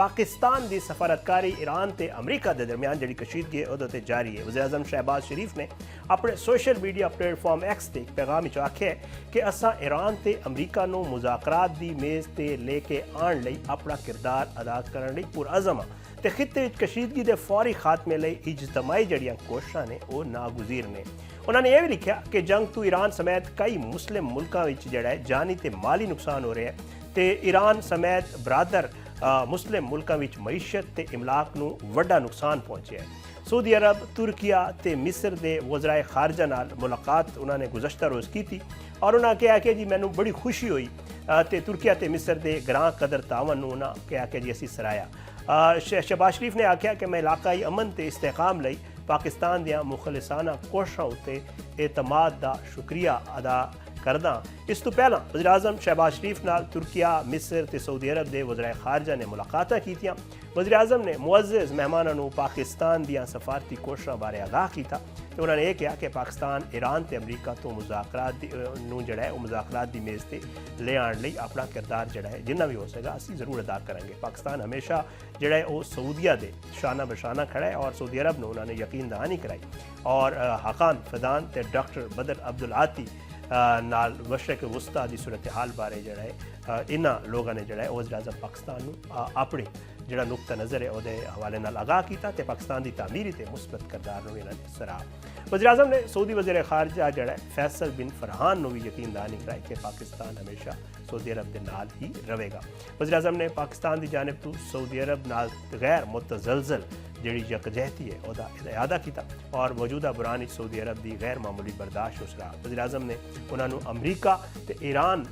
پاکستان دی سفارتکاری ایران تے امریکہ دے درمیان جڑی کشیدگی ہے وہ جاری ہے۔ وزیر اعظم شہباز شریف نے اپنے social media plate form x تے ایک پیغام وچ آکھیا ہے کہ اساں ایران تے امریکہ نو مذاکرات دی میز تے لے کے آن لئی اپنا کردار ادا کرن لئی پرعزم ہاں تے خطے وچ کشیدگی دے فوری خاتمے لئی اجتماعی جڑیاں کوششاں نے وہ ناگزیر نے۔ انہوں نے یہ بھی لکھا کہ جنگ تو ایران سمیت کئی مسلم ملکاں وچ جڑا ہے جانی تے مالی نقصان ہو رہے ہیں تے ایران سمیت برادر مسلم ملکاں وچ معیشت تے املاک نو وڈا نقصان پہنچیا ہے۔ سعودی عرب، ترکیہ تے مصر دے وزرائے خارجہ نال ملاقات انہوں نے گزشتہ روز کی تھی اور انہوں نے کہا کہ جی مینوں بڑی خوشی ہوئی تے ترکیہ تے مصر دے گراں قدر تعاون نو انہاں کہا کہ جی اسی سرایا۔ شہباز شریف نے آکھیا کہ میں علاقائی امن تے استحکام لئی پاکستان دیاں مخلصانہ کوششاں اُتے اعتماد دا شکریہ ادا کرداں۔ اس تو پہلا وزیر اعظم شہباز شریف نال ترکیہ، مصر تے سعودی عرب دے وزرائے خارجہ نے ملاقاتاں کیتیاں۔ وزیر اعظم نے معزز مہماناں نوں پاکستان دیاں سفارتی کوششاں بارے آگاہ کیتا تے انہوں نے یہ کہا کہ پاکستان ایران تے امریکہ تو مذاکرات نوں جڑا ہے وہ مذاکرات دی میز تے لے آن لئی اپنا کردار جڑا ہے جنہ بھی ہو سکے اسی ضرور ادا کریں گے۔ پاکستان ہمیشہ جڑا ہے وہ سعودیہ دے شانہ بشانہ کھڑا ہے اور سعودی عرب نوں انہوں نے یقین دہانی کرائی اور حقان فدان تے ڈاکٹر بدر عبدالعاطی نال مشرق وسطیٰ دی صورتحال بارے جڑا ہے انہاں لوگوں نے جڑا ہے وزیر اعظم پاکستان نوں اپنی جڑا نقطہ نظر ہے وہ حوالے نال آگاہ کیتا تے پاکستان دی تعمیری تے مثبت کردار نوں انہاں نے سراہا۔ وزیر اعظم نے سعودی وزیر خارجہ جڑا ہے فیصل بن فرحان نوں بھی یقین دہانی کرائی کہ پاکستان ہمیشہ سعودی عرب دے نال ہی رہے گا۔ وزیر اعظم نے پاکستان دی جانب تو سعودی عرب نال غیر متزلزل جڑی یکجہتی ہے وہ اعادہ کیتا اور موجودہ بحران سعودی عرب دی غیر معمولی برداشت اس رہا۔ وزیر اعظم نے انہوں نے امریکہ تے ایران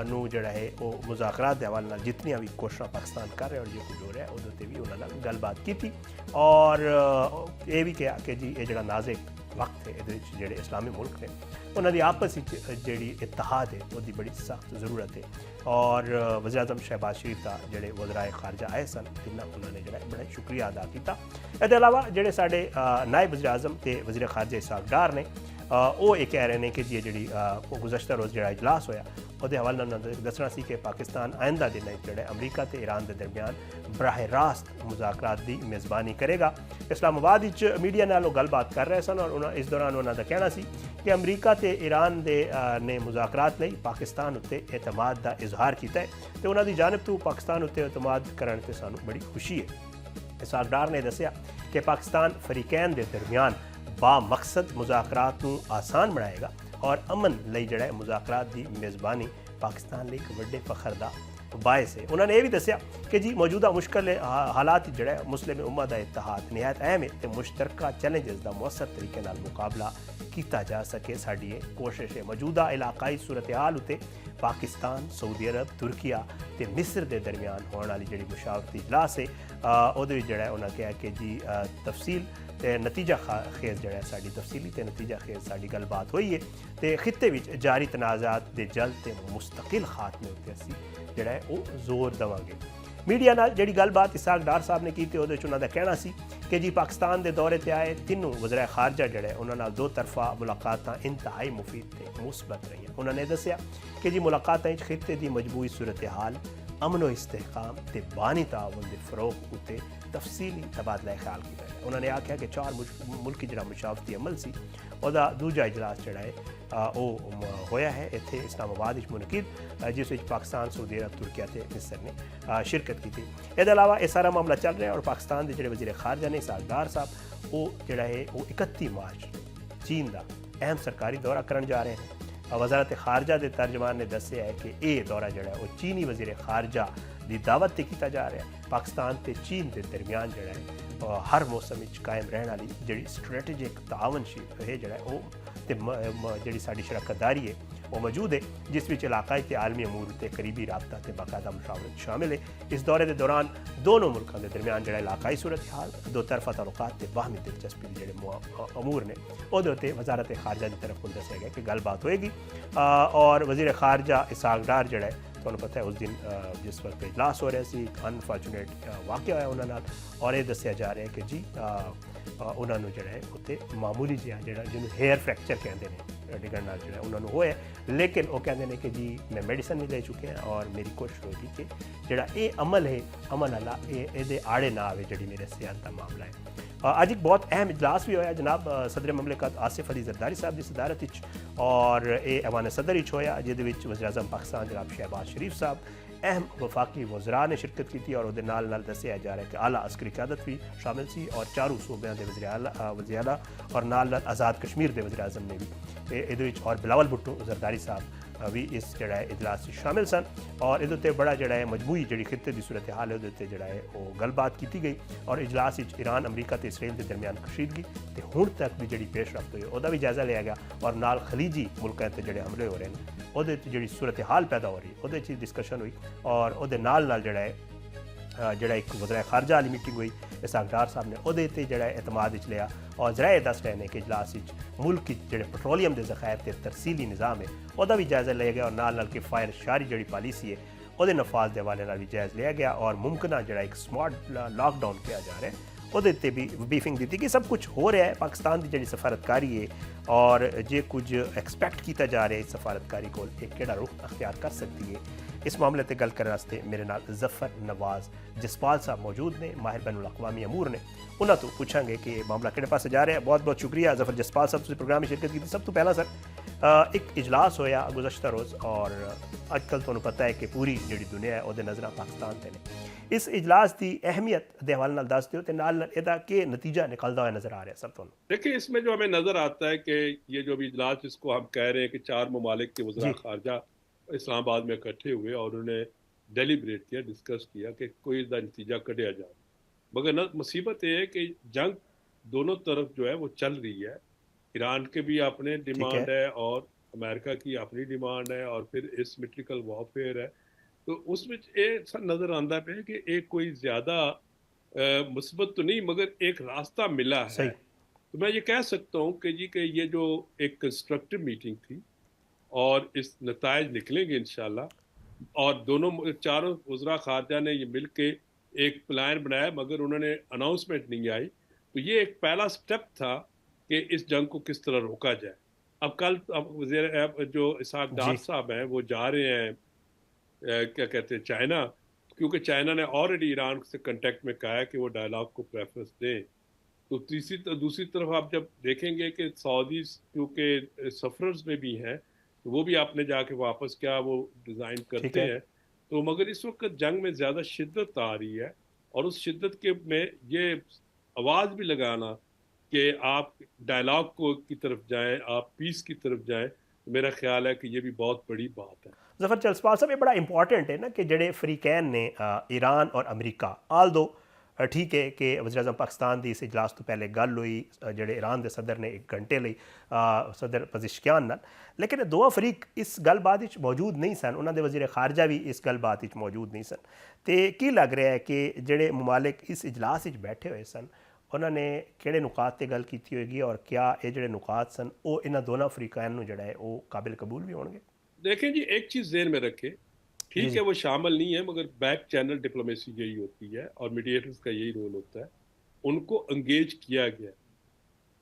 نو جڑا ہے وہ مذاکرات دے حوالے نال جتنی بھی کوششاں پاکستان کر رہے اور جو کچھ ہو رہا ہے وہ بھی انہوں نے گل بات کی تھی اور یہ بھی کہا کہ جی یہ جڑا نازک وقت ہے یہ جڑے اسلامی ملک نے انہوں نے آپس جڑی اتحاد ہے وہ بڑی سخت ضرورت ہے اور وزیر اعظم شہباز شریف کا جڑے وزرائے خارجہ آئے سن انہوں نے جڑا بڑا شکریہ ادا کیتا۔ اس علاوہ جڑے ساڈے نائب وزیر اعظم تے وزیر خارجہ اسحاق ڈار نے وہ یہ کہہ رہے ہیں کہ جی جڑی گزشتہ روز جڑا اجلاس ہویا وہ حوالے نال دسنا سی کہ پاکستان آئندہ دن جڑے امریکہ تے ایران دے درمیان براہ راست مذاکرات دی میزبانی کرے گا۔ اسلام آباد وچ میڈیا نال گل بات کر رہے سن اور اس دوران انہوں کا کہنا سی کہ امریکہ تے ایران دے نے مذاکرات لئی پاکستان اُتے اعتماد دا اظہار کیتا ہے تے انہوں دی جانب تو پاکستان اُتے اعتماد کرن تے سانوں بڑی خوشی ہے۔ اسحاق ڈار نے دسیا کہ پاکستان فریقین دے درمیان با مقصد مذاکرات نوں آسان بنائے گا اور امن لئی جڑا ہے مذاکرات دی میزبانی پاکستان لئی ایک وڈے فخر دا باعث ہے۔ انہوں نے یہ بھی دسیا کہ جی موجودہ مشکل حالات جڑا ہے مسلم امت دا اتحاد نہایت اہم ہے تے مشترکہ چیلنجز دا مؤثر طریقے نال مقابلہ کیتا جا سکے ساڈی کوشش ہے۔ موجودہ علاقائی صورتحال اُتے پاکستان، سعودی عرب، ترکیہ تے مصر دے درمیان ہونے والی جڑی مشاورتی اجلاس ہے وہ جڑا ہے انہوں نے کہا کہ جی تفصیل تے نتیجہ خیز جڑا ہے ساڈی تفصیلی تے نتیجہ خیز ساڈی گل بات ہوئی ہے تے خطے وچ جاری تنازعات دے جلد تے مستقل خاتمے اُتے اسی جڑا ہے وہ زور دواں گے۔ میڈیا نال جڑی گل بات اسحاق ڈار صاحب نے کی تے اودے وچ انہاں دا کہنا سی کہ جی پاکستان دے دورے تے آئے تینوں وزرائے خارجہ جڑے انہاں نال دو طرفہ ملاقاتاں انتہائی مفید تے مثبت رہی۔ انہوں نے دسیا کہ جی ملاقاتاں وچ خطے دی مجموعی صورتحال، امن و استحکام تے بانی تعاون دے فروغ اُتے تفصیلی تبادلہ خیال کیتا ہے۔ انہوں نے آکھیا کہ 4 ملکی جڑا مشاورتی عمل سی ਉਹਦਾ ਦੂਜਾ اجلاس جڑا ہے وہ ہویا ہے اتنے اسلام آباد منعقد جس وچ پاکستان، سعودی عرب، ترکیہ تے مصر نے شرکت کی تھی۔ اس علاوہ یہ سارا معاملہ چل رہا ہے اور پاکستان کے جڑے وزیر خارجہ نے اسحاق ڈار صاحب وہ جڑا ہے وہ 31 مارچ چین دا اہم سرکاری دورہ کرن جا رہے ہیں۔ وزارت خارجہ دے ترجمان نے دسیا ہے کہ یہ دورہ جڑا ہے وہ چینی وزیر خارجہ دی دعوت تے کیتا جا رہا ہے۔ پاکستان تے چین دے درمیان جڑا ہے ہر موسم قائم رہنے والی جڑی اسٹریٹجک تعاون ہے جڑا ہے وہ جڑی ساری شراکت داری ہے وہ موجود ہے جس وچ علاقائی تے عالمی امور تے قریبی رابطہ تے باقاعدہ مشاورت شامل ہے۔ اس دورے دے دوران دونوں ملکوں کے درمیان جڑا علاقائی صورتحال، دو طرفہ تعلقات تے باہمی دلچسپی جڑے امور نے وہ وزارت خارجہ کی طرف دسیا گیا کہ گل بات ہوئے گی اور وزیر خارجہ اسحاق ڈار جڑا ہے تو پتہ ہے اس دن جس وقت اجلاس ہو رہا سی انفارچونیٹ واقعہ ہوا انہوں نے اور یہ دسیا جا رہا ہے کہ جی انہوں نے جڑا ہے اتنے معمولی جہاں جنہوں ہیئر فریکچر کہتے ہیں ڈگن نال جو انہوں نے ہوئے, لیکن وہ کہتے ہیں کہ جی میں میڈیسن بھی لے چکے ہیں اور میری کوشش ہوگی کہ جڑا یہ عمل ہے امن والا یہ آڑے نہ آئے جڑی میرے صحت کا معاملہ ہے. اج ایک بہت اہم اجلاس بھی ہوا جناب صدر مملکت آصف علی زرداری صاحب کی صدارت اور یہ ایوان صدر ہوا جہد وزیر اعظم پاکستان جناب شہباز شریف صاحب اہم وفاقی وزراء نے شرکت کی تھی اور وہ نال دسیا جا رہا ہے کہ اعلیٰ عسکری قیادت بھی شامل سی اور چاروں صوبیاں دے وزیر اعلیٰ اور نال آزاد کشمیر دے وزیر اعظم نے بھی یہ اور بلاول بھٹو زرداری صاحب بھی اس جڑا ہے اجلاس شامل سن اور یہ بڑا جڑا ہے مجموعی جڑی خطے کی صورت حال ہے وہ جڑا ہے وہ گل بات کی گئی اور اجلاس ایران امریکہ تے اسرائیل کے درمیان کشیدگی تے ہن تک بھی جڑی پیش رفت ہوئی وہ بھی جائزہ لیا گیا اور نال خلیجی ملکوں تے جڑے حملے ہو رہے ہیں وہ جڑی صورت حال پیدا ہو رہی ہے وہ ڈسکشن ہوئی اور وہ نال جڑا ہے جڑا ایک وزرائے خارجہ والی میٹنگ ہوئی اسحاق ڈار صاحب نے وہ جڑا اعتماد لیا اور ذرائع دس رہے ہیں کہ اجلاس ملک جڑے پٹرولیم کے ذخائر تے ترسیلی نظام ہے وہ بھی جائزہ لیا گیا اور نال کے فائر شاری جڑی پالیسی ہے وہ نفاذ کے حوالے بھی جائز لیا گیا اور ممکنہ جڑا ایک سمارٹ لاک ڈاؤن کیا جا رہا ہے وہ بھی بریفنگ دیتی کہ سب کچھ ہو رہا ہے پاکستان کی جڑی سفارتکاری ہے اور جے کچھ ایکسپیکٹ کیتا جا رہا ہے اس سفارتکاری کو ایک کیڑا رخ اختیار کر سکتی ہے. اس معاملے تے گل کرنے واسطے میرے نال ظفر نواز جسپال صاحب موجود نے ماہر بین الاقوامی امور نے انہوں تو پوچھیں گے کہ معاملہ کہڑے پاسے جا رہا ہے. بہت بہت شکریہ ظفر جسپال صاحب تسی پروگرام میں شرکت کی. سب تو پہلا سر ایک اجلاس ہویا گزشتہ روز اور اج کل تمہیں پتہ ہے کہ پوری جڑی دنیا ہے وہ نظر پاکستان تے نے. اس اجلاس کی اہمیت دے حوالے نال دس دیو تے نال ادا کہ نتیجہ نکلتا ہوا نظر آ رہا ہے سب تمہیں. دیکھیں اس میں جو ہمیں نظر آتا ہے کہ یہ جو بھی اجلاس جس کو ہم کہہ رہے ہیں کہ 4 ممالک کے وزراء خارجہ اسلام آباد میں اکٹھے ہوئے اور انہوں نے ڈیلیبریٹ کیا ڈسکس کیا کہ کوئی دا نتیجہ کڈیا جائے. مگر مصیبت یہ ہے کہ جنگ دونوں طرف جو ہے وہ چل رہی ہے. ایران کے بھی اپنے ڈیمانڈ ہے اور امریکہ کی اپنی ڈیمانڈ ہے اور پھر اسمیٹریکل وارفیئر ہے. تو اس میں یہ نظر آتا ہے کہ ایک کوئی زیادہ مثبت تو نہیں مگر ایک راستہ ملا ہے. تو میں یہ کہہ سکتا ہوں کہ جی کہ یہ جو ایک کنسٹرکٹیو میٹنگ تھی اور اس نتائج نکلیں گے انشاءاللہ اور دونوں 4 وزراء خارجہ نے یہ مل کے ایک پلان بنایا مگر انہوں نے اناؤنسمنٹ نہیں آئی. تو یہ ایک پہلا سٹیپ تھا کہ اس جنگ کو کس طرح روکا جائے. اب کل وزیر جو اسحاق ڈار صاحب ہیں وہ جا رہے ہیں کیا کہتے ہیں چائنا, کیونکہ چائنا نے آلریڈی ایران سے کنٹیکٹ میں کہا ہے کہ وہ ڈائلاگ کو پریفرنس دیں. تو دوسری طرف آپ جب دیکھیں گے کہ سعودیز کیونکہ سفررز میں بھی ہیں تو وہ بھی آپ نے جا کے واپس کیا وہ ڈیزائن کرتے ہیں. تو مگر اس وقت جنگ میں زیادہ شدت آ رہی ہے اور اس شدت کے میں یہ آواز بھی لگانا کہ آپ ڈائلاگ کو کی طرف جائیں, آپ پیس کی طرف جائیں, میرا خیال ہے کہ یہ بھی بہت بڑی بات ہے. ظفر جسپال صاحب یہ بڑا امپورٹنٹ ہے نا کہ جڑے فریقین نے ایران اور امریکہ آل دو ٹھیک ہے کہ وزیر اعظم پاکستان دی اس اجلاس تو پہلے گل ہوئی جڑے ایران دے صدر نے 1 گھنٹے لئی صدر پزشکیان نال, لیکن دو فریق اس گل بات موجود نہیں سن, انہوں دے وزیر خارجہ بھی اس گل بات موجود نہیں سن. تے کی لگ رہا ہے کہ جڑے ممالک اس اجلاس بیٹھے ہوئے سن انہوں نے کہڑے نکات تے گل کیتی ہوئے گی اور کیا یہ جڑے نکات سن وہ انہاں دونوں فریقین نو جڑا ہے وہ قابل قبول بھی ہون گے؟ دیکھیں جی ایک چیز ذہن میں رکھیں, ٹھیک ہے وہ شامل نہیں ہے مگر بیک چینل ڈپلومیسی یہی ہوتی ہے اور میڈیٹرز کا یہی رول ہوتا ہے. ان کو انگیج کیا گیا,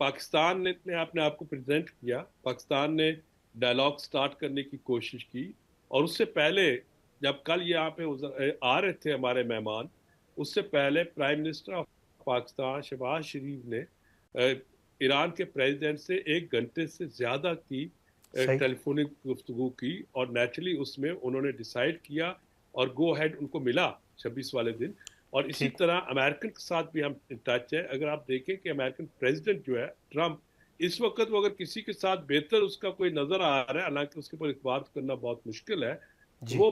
پاکستان نے اپنے آپ کو پریزنٹ کیا, پاکستان نے ڈائلاگ سٹارٹ کرنے کی کوشش کی اور اس سے پہلے جب کل یہاں پہ آ رہے تھے ہمارے مہمان, اس سے پہلے prime minister of Pakistan Shehbaz Sharif نے ایران کے پریزیڈنٹ سے 1 گھنٹے سے زیادہ کی ٹیلی فونک گفتگو کی اور نیچرلی اس میں انہوں نے ڈیسائیڈ کیا اور گو ہیڈ ان کو ملا 26 والے دن. اور اسی طرح امریکن کے ساتھ بھی ہم ٹچ ہے. اگر آپ دیکھیں کہ امریکن پریزیڈنٹ جو ہے ٹرمپ اس وقت وہ اگر کسی کے ساتھ بہتر اس کا کوئی نظر آ رہا ہے, حالانکہ اس کے اوپر بات کرنا بہت مشکل ہے, وہ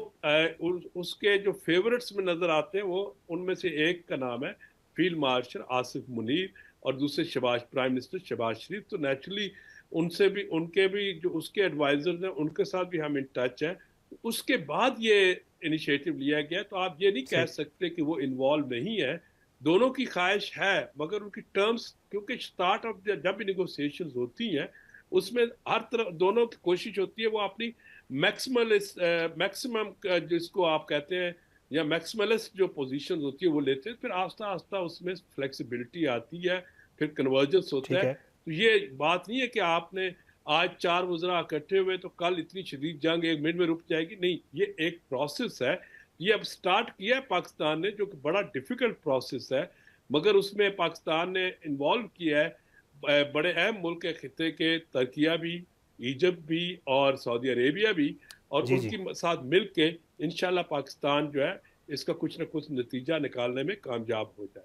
اس کے جو فیورٹس میں نظر آتے ہیں وہ ان میں سے ایک کا نام ہے فیلڈ مارشل آصف منیر اور دوسرے پرائم منسٹر شہباز شریف. تو نیچرلی ان سے بھی ان کے بھی جو اس کے ایڈوائزرز ہیں ان کے ساتھ بھی ہم ان ٹچ ہیں. اس کے بعد یہ انیشیٹو لیا گیا, تو آپ یہ نہیں کہہ سکتے کہ وہ انوالو نہیں ہے. دونوں کی خواہش ہے مگر ان کی ٹرمز کیونکہ سٹارٹ آف جب بھی نیگوسیشنز ہوتی ہیں اس میں ہر طرف دونوں کی کوشش ہوتی ہے وہ اپنی میکسیمم جس کو آپ کہتے ہیں یا میکسیملسٹ جو پوزیشنز ہوتی ہے وہ لیتے ہیں, پھر آہستہ آہستہ اس میں فلیکسیبلٹی آتی ہے, پھر کنورجنس ہوتا ہے. تو یہ بات نہیں ہے کہ آپ نے آج 4 وزراء اکٹھے ہوئے تو کل اتنی شدید جنگ ایک منٹ میں رک جائے گی؟ نہیں، یہ ایک پروسیس ہے. یہ اب سٹارٹ کیا ہے پاکستان نے، جو کہ بڑا ڈیفیکلٹ پروسیس ہے، مگر اس میں پاکستان نے انوالو کیا ہے بڑے اہم ملک کے خطے کے، ترکیہ بھی، ایجپٹ بھی اور سعودی عربیہ بھی، اور جی ان جی کی ساتھ مل کے انشاءاللہ پاکستان جو ہے اس کا کچھ نہ کچھ نتیجہ نکالنے میں کامیاب ہو جائے.